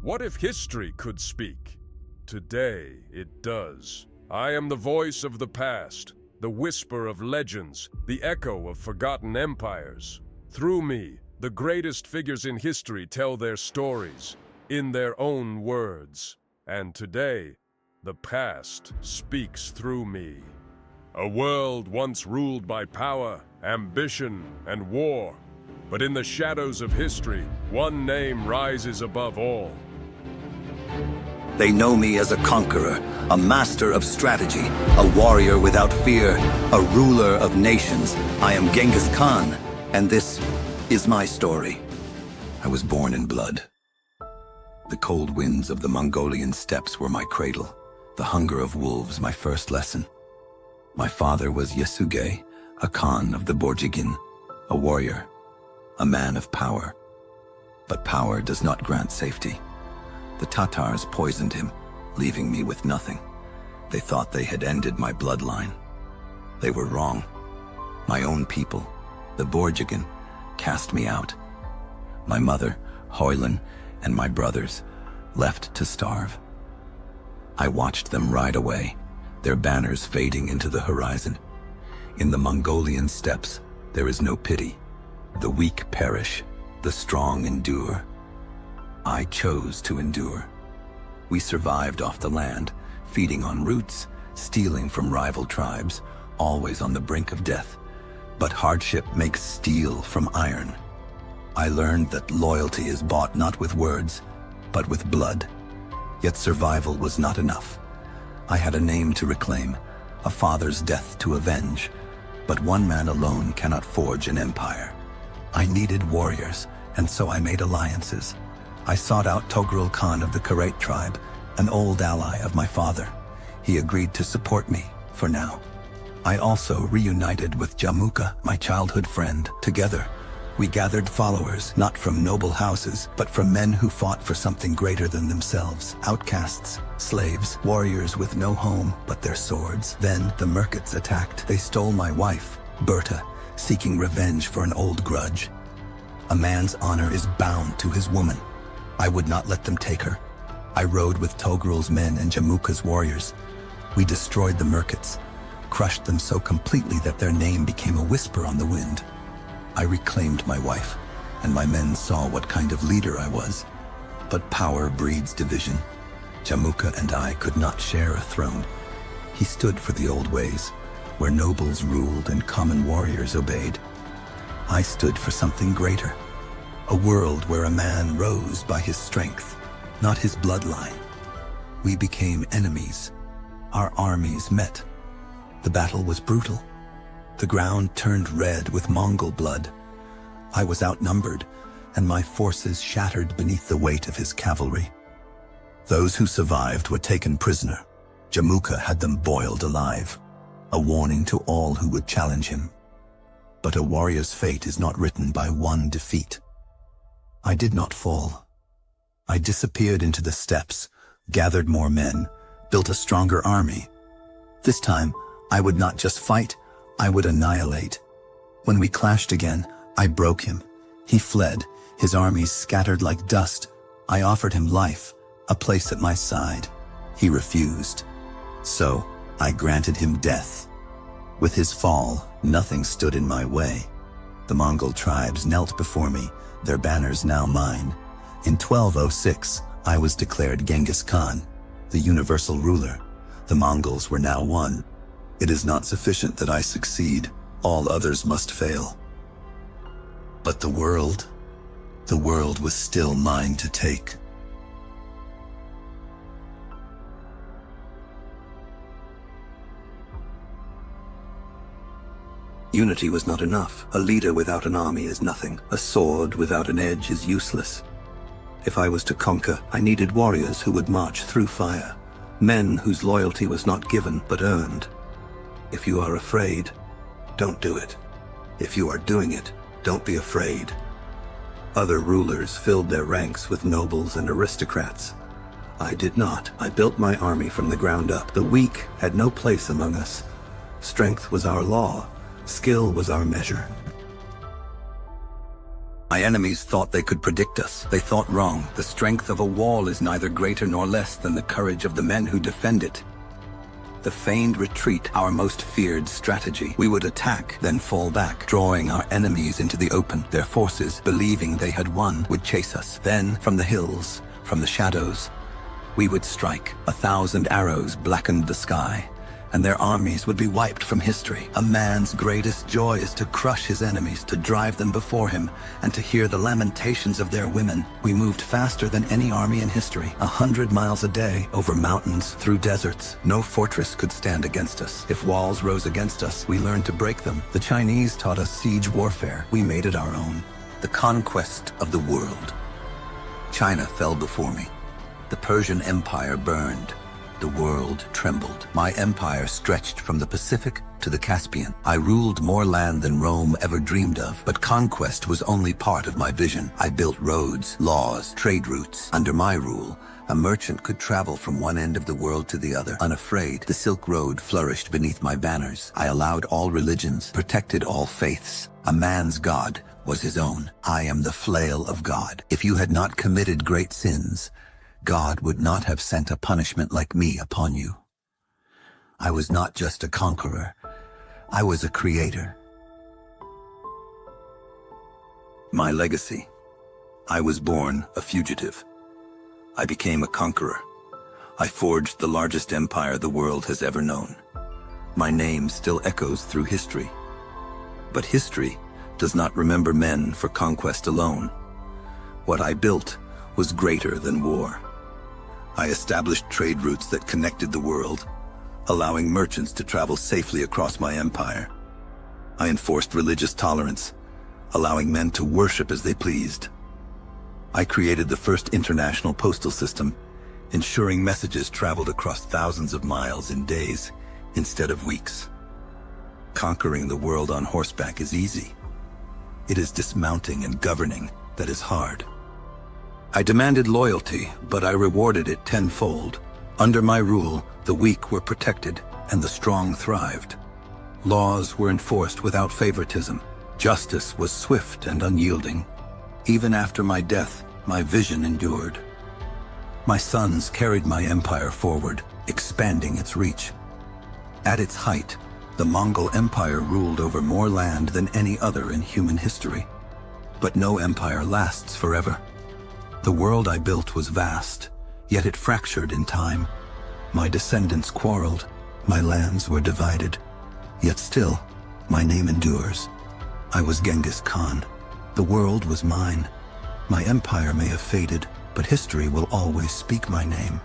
What if history could speak? Today it does. I am the voice of the past, the whisper of legends, the echo of forgotten empires. Through me, the greatest figures in history tell their stories, in their own words. And today, the past speaks through me. A world once ruled by power, ambition, and war. But in the shadows of history, one name rises above all. They know me as a conqueror, a master of strategy, a warrior without fear, a ruler of nations. I am Genghis Khan, and this is my story. I was born in blood. The cold winds of the Mongolian steppes were my cradle, the hunger of wolves my first lesson. My father was Yasuge, a Khan of the Borjigin, a warrior, a man of power. But power does not grant safety. The Tatars poisoned him, leaving me with nothing. They thought they had ended my bloodline. They were wrong. My own people, the Borjigin, cast me out. My mother, Hoylan, and my brothers left to starve. I watched them ride away, their banners fading into the horizon. In the Mongolian steppes, there is no pity. The weak perish, the strong endure. I chose to endure. We survived off the land, feeding on roots, stealing from rival tribes, always on the brink of death. But hardship makes steel from iron. I learned that loyalty is bought not with words, but with blood. Yet survival was not enough. I had a name to reclaim, a father's death to avenge. But one man alone cannot forge an empire. I needed warriors, and so I made alliances. I sought out Togrul Khan of the Karait tribe, an old ally of my father. He agreed to support me, for now. I also reunited with Jamuka, my childhood friend. Together, we gathered followers, not from noble houses, but from men who fought for something greater than themselves. Outcasts, slaves, warriors with no home but their swords. Then the Merkits attacked. They stole my wife, Berta, seeking revenge for an old grudge. A man's honor is bound to his woman. I would not let them take her. I rode with Togrul's men and Jamuka's warriors. We destroyed the Merkits, crushed them so completely that their name became a whisper on the wind. I reclaimed my wife, and my men saw what kind of leader I was. But power breeds division. Jamuka and I could not share a throne. He stood for the old ways, where nobles ruled and common warriors obeyed. I stood for something greater. A world where a man rose by his strength, not his bloodline. We became enemies. Our armies met. The battle was brutal. The ground turned red with Mongol blood. I was outnumbered, and my forces shattered beneath the weight of his cavalry. Those who survived were taken prisoner. Jamuka had them boiled alive, a warning to all who would challenge him. But a warrior's fate is not written by one defeat. I did not fall. I disappeared into the steppes, gathered more men, built a stronger army. This time, I would not just fight, I would annihilate. When we clashed again, I broke him. He fled, his armies scattered like dust. I offered him life, a place at my side. He refused. So, I granted him death. With his fall, nothing stood in my way. The Mongol tribes knelt before me, their banners now mine. In 1206, I was declared Genghis Khan, the universal ruler. The Mongols were now one. It is not sufficient that I succeed. All others must fail. But the world was still mine to take. Unity was not enough. A leader without an army is nothing. A sword without an edge is useless. If I was to conquer, I needed warriors who would march through fire. Men whose loyalty was not given, but earned. If you are afraid, don't do it. If you are doing it, don't be afraid. Other rulers filled their ranks with nobles and aristocrats. I did not. I built my army from the ground up. The weak had no place among us. Strength was our law. Skill was our measure. My enemies thought they could predict us. They thought wrong. The strength of a wall is neither greater nor less than the courage of the men who defend it. The feigned retreat, our most feared strategy. We would attack, then fall back, drawing our enemies into the open. Their forces, believing they had won, would chase us. Then, from the hills, from the shadows, we would strike. 1,000 arrows blackened the sky, and their armies would be wiped from history. A man's greatest joy is to crush his enemies, to drive them before him, and to hear the lamentations of their women. We moved faster than any army in history, 100 miles a day, over mountains, through deserts. No fortress could stand against us. If walls rose against us, we learned to break them. The Chinese taught us siege warfare. We made it our own. The conquest of the world. China fell before me. The Persian Empire burned. The world trembled. My empire stretched from the Pacific to the Caspian. I ruled more land than Rome ever dreamed of, but conquest was only part of my vision. I built roads, laws, trade routes. Under my rule, a merchant could travel from one end of the world to the other, unafraid. The Silk Road flourished beneath my banners. I allowed all religions, protected all faiths. A man's God was his own. I am the flail of God. If you had not committed great sins, God would not have sent a punishment like me upon you. I was not just a conqueror. I was a creator. My legacy. I was born a fugitive. I became a conqueror. I forged the largest empire the world has ever known. My name still echoes through history. But history does not remember men for conquest alone. What I built was greater than war. I established trade routes that connected the world, allowing merchants to travel safely across my empire. I enforced religious tolerance, allowing men to worship as they pleased. I created the first international postal system, ensuring messages traveled across thousands of miles in days instead of weeks. Conquering the world on horseback is easy. It is dismounting and governing that is hard. I demanded loyalty, but I rewarded it tenfold. Under my rule, the weak were protected and the strong thrived. Laws were enforced without favoritism. Justice was swift and unyielding. Even after my death, my vision endured. My sons carried my empire forward, expanding its reach. At its height, the Mongol Empire ruled over more land than any other in human history. But no empire lasts forever. The world I built was vast, yet it fractured in time. My descendants quarreled, my lands were divided, yet still, my name endures. I was Genghis Khan. The world was mine. My empire may have faded, but history will always speak my name.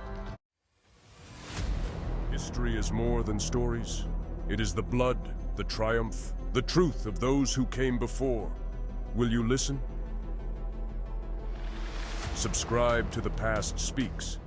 History is more than stories. It is the blood, the triumph, the truth of those who came before. Will you listen? Subscribe to The Past Speaks